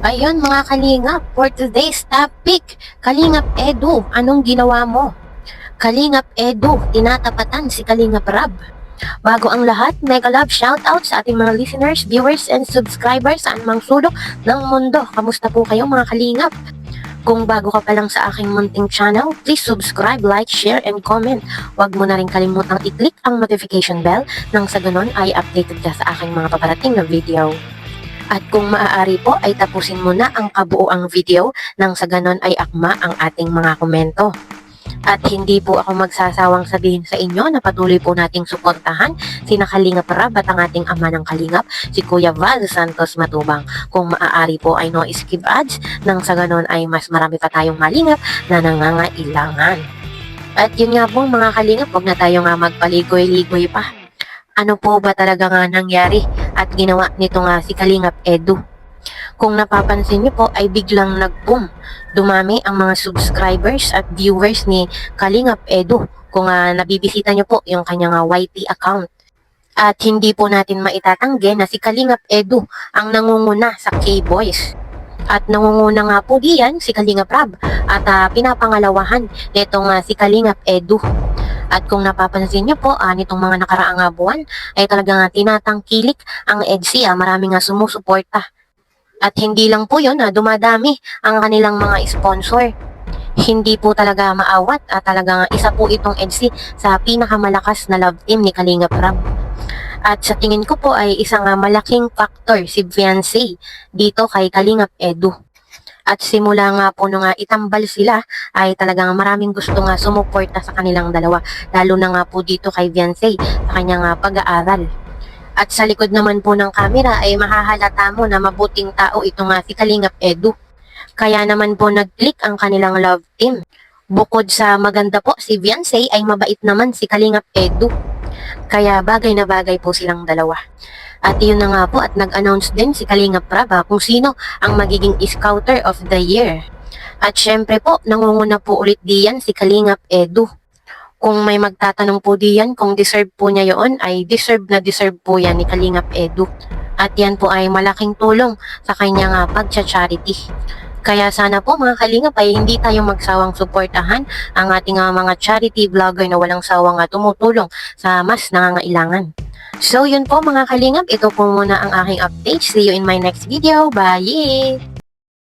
Ayun mga kalingap, for today's topic, Kalingap Edu, anong ginawa mo? Kalingap Edu, tinatapatan si Kalingap Rab. Bago ang lahat, mega love shoutout sa ating mga listeners, viewers, and subscribers sa anumang sulok ng mundo. Kamusta po kayo mga kalingap? Kung bago ka pa lang sa aking munting channel, please subscribe, like, share, and comment. Huwag mo na rin kalimutang i-click ang notification bell nang sa ganon ay updated ka sa aking mga paparating na video. At kung maaari po ay tapusin mo na ang kabuoang video nang sa ganon ay akma ang ating mga komento. At hindi po ako magsasawang sabihin sa inyo na patuloy po nating suportahan si Kalingap Rab at ang ating ama ng Kalingap, si Kuya Val Santos Matubang. Kung maaari po ay no skip ads nang sa ganon ay mas marami pa tayong malingap na nangangailangan. At yun nga po mga kalingap, huwag na tayo nga magpaligoy-ligoy pa. Ano po ba talaga nga nangyari at ginawa nito nga si Kalingap Edu? Kung napapansin niyo po ay biglang nag-boom. Dumami ang mga subscribers at viewers ni Kalingap Edu kung nabibisita niyo po yung kanyang YT account. At hindi po natin maitatanggi na si Kalingap Edu ang nangunguna sa K-Boys. At nangunguna nga po diyan si Kalingap Rab at pinapangalawahan nitong si Kalingap Edu. At kung napapansin niyo po, nitong mga nakaraang buwan ay talagang tinatangkilik ang EDSI, maraming sumusuporta. At hindi lang po yun, dumadami ang kanilang mga sponsor. Hindi po talaga maawat at talagang isa po itong EDSI sa pinakamalakas na love team ni Kalingap Rab. At sa tingin ko po ay isang malaking factor si Fiancé dito kay Kalingap Edu. At simula nga po nung itambal sila ay talagang maraming gusto sumuporta sa kanilang dalawa. Lalo na nga po dito kay Fiancé sa kanyang pag-aaral. At sa likod naman po ng camera ay mahahalata mo na mabuting tao ito si Kalingap Edu. Kaya naman po nag-click ang kanilang love team. Bukod sa maganda po si Fiancé ay mabait naman si Kalingap Edu. Kaya bagay na bagay po silang dalawa. At yun na nga po at nag-announce din si Kalingap Rab kung sino ang magiging Scouter of the Year. At syempre po, nangunguna po ulit diyan si Kalingap Edu. Kung may magtatanong po diyan kung deserve po niya yon ay deserve na deserve po yan ni Kalingap Edu. At yan po ay malaking tulong sa kanyang pagcha-charity. Kaya sana po mga kalingap ay hindi tayo magsawang suportahan ang ating mga charity vlogger na walang sawang tumutulong sa mas nangangailangan. So yun po mga kalingap, ito po muna ang aking update. See you in my next video. Bye!